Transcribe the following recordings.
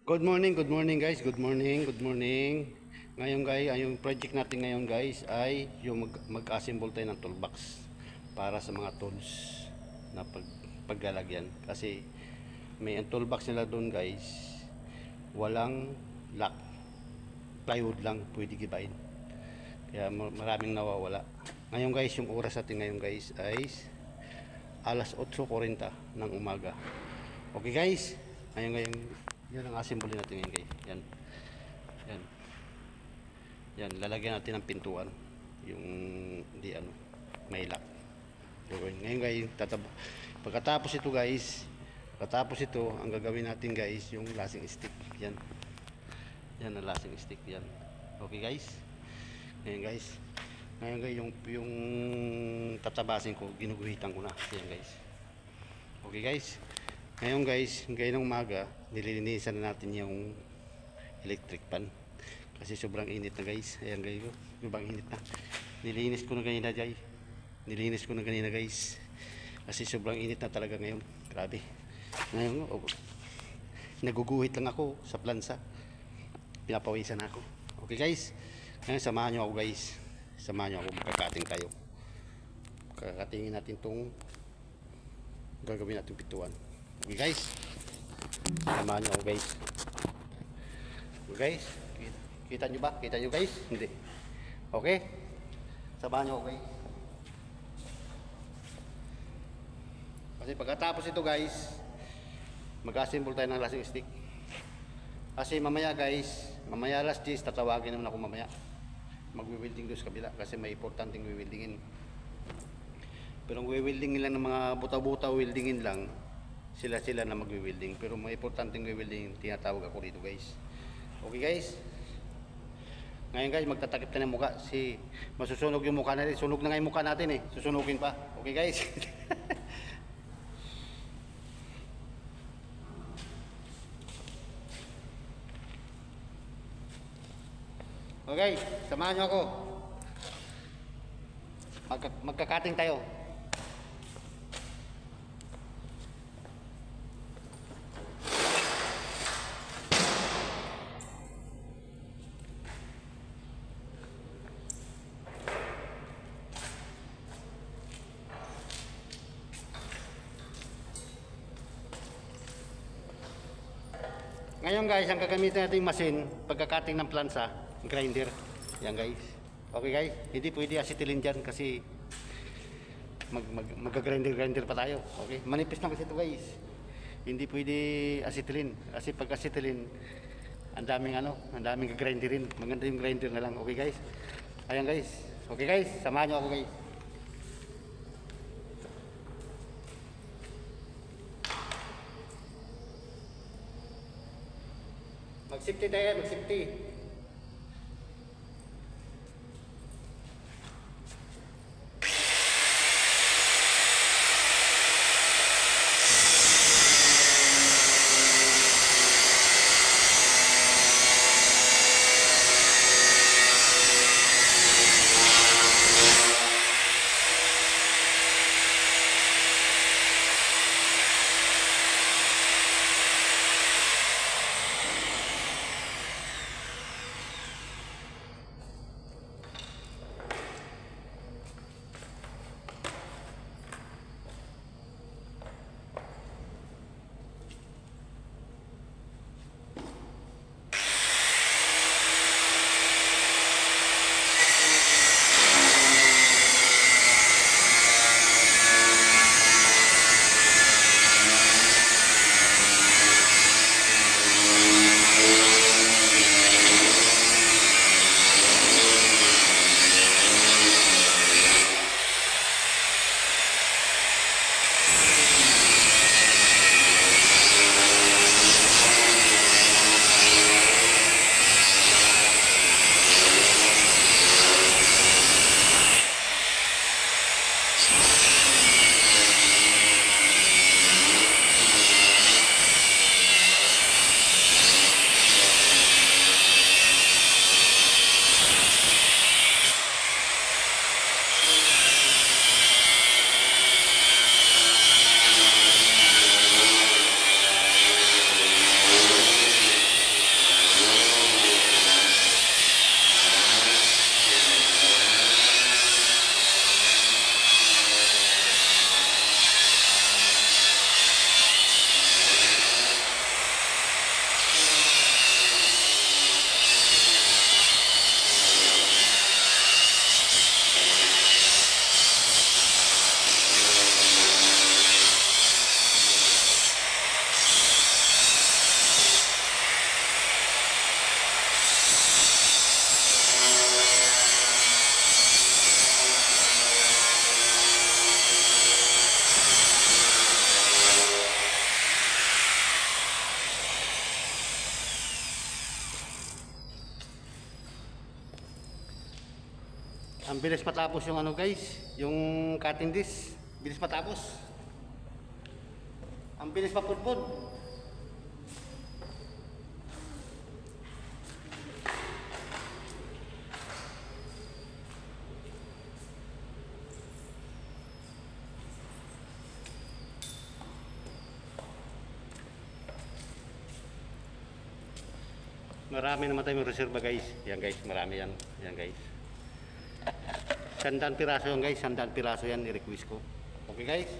Good morning guys, good morning, good morning. Ngayon guys, yung project natin ngayon guys ay yung mag-assemble tayo ng toolbox para sa mga tools na paglalagyan. Kasi may ang toolbox nila doon guys, walang lock, plywood lang pwede gibain. Kaya maraming nawawala. Ngayon guys, yung oras natin ngayon guys ay alas 8:40 ng umaga. Okay guys, ngayon yan ang assemble natin ngayon guys. Yan. Yan. Yan, lalagyan natin ng pintuan. Yung di ano, may lock. Ngayon guys, pagkatapos ito guys, ang gagawin natin guys, yung lasing stick. Yan. Yan ang lasing stick yan. Okay guys. Ngayon guys, yung tatabasin ko, ginuguhitan ko na. Yan guys. Okay guys. Ngayon guys, ngayon ng umaga, nililinisan na natin yung electric pan. Kasi sobrang init na guys. Ayan guys, sobrang init na. Nilinis ko na kanina guys. Kasi sobrang init na talaga ngayon. Grabe. Ngayon, naguguhit lang ako sa plansa. Pinapawisan ako. Okay guys. Ngayon, samahan nyo ako guys. Samahan nyo ako, magkakating tayo. Kakatingin natin tong gagawin natin pituan. Okay guys, samahan nyo ako guys. Okay guys, kita nyo ba? Kita nyo guys? Hindi. Okay, samahan nyo ako guys. Kasi pagkatapos ito guys, mag-assemble tayo ng lasing stick. Kasi mamaya guys, mamaya alas 10 tatawagin naman ako mamaya. Magwi-welding doon sa kabila kasi may importanteng wi-weldingin. Pero ang wi-weldingin lang ng mga buta-buta weldingin lang, sila na magwi-welding. Pero may importanteng wi-welding, tinatawag ako dito guys. Okay guys. Ngayon guys, magtatakip tayo ng mukha. Masusunog yung mukha natin. Sunog na nga yung mukha natin eh. Susunugin pa. Okay guys. Okay, samahan nyo ako. Magkakating tayo. Ngayon guys, ang gagamitin natin machine, pagkakating ng plansa, grinder. Yan guys. Okay guys, hindi pwede acetylene dyan kasi mag-grinder pa tayo. Okay, manipis lang kasi ito guys. Hindi pwede acetylene kasi pag acetylene, ang daming gagrinderin. Maganda yung grinder na lang. Okay guys. Ayan guys. Okay guys, samahan nyo ako guys. Mag-safety tayo, mag-safety. Ang bilis matapos yung ano guys, yung cutting disc. Bilis matapos. Ang bilis mapudpud. Marami naman tayong reserva guys. Yan guys, marami yan. Yan guys. 100 piraso yan guys. 100 piraso yan, i-request ko. Okay guys.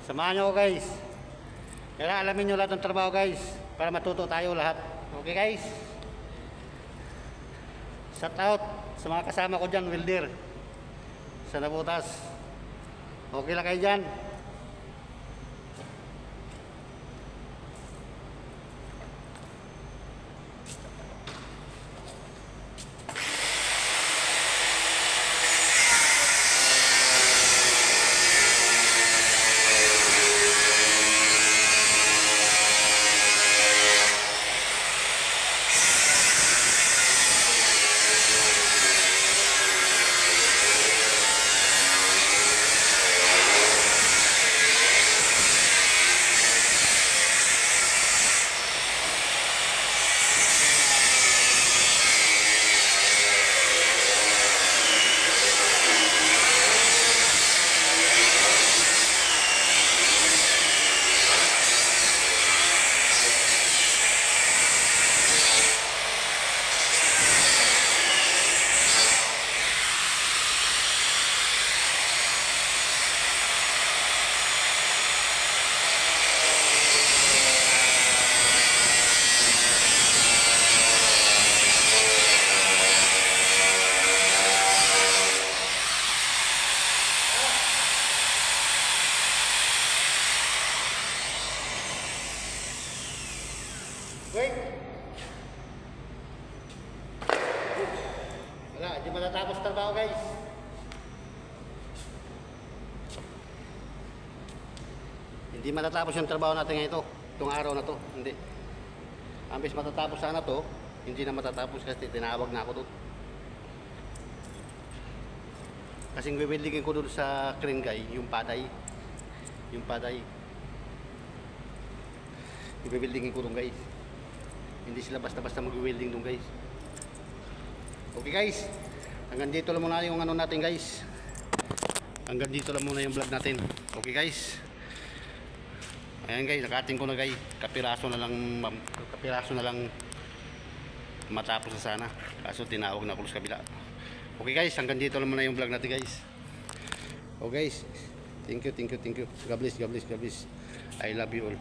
Samahan nyo ako guys. Kailangan alamin nyo lahat ng trabaho guys, para matuto tayo lahat. Okay guys. Shout out sa mga kasama ko dyan, welder sa Nabutas. Okay lang kayo dyan. Wait. Wala, di matatapos trabaho guys. Hindi matatapos yung trabaho natin ngayon ito. Itong araw na to. Hindi. Ambis matatapos sana to, hindi na matatapos kasi tinawag na ako doon. Kasing bibildingin ko doon sa crane guy, yung paday. Yung paday. Ibibildingin ko doon guys. Hindi sila basta-basta mag-welding doon guys. Okay guys, hanggang dito lang muna yung ano natin guys. Hanggang dito lang muna yung vlog natin. Okay guys. Ayan guys, nakating ko na guys. Kapiraso na lang matapos na sana. Kaso tinawag na ako sa kabila. Okay guys, hanggang dito lang muna yung vlog natin guys. Okay guys, thank you. God bless. I love you all.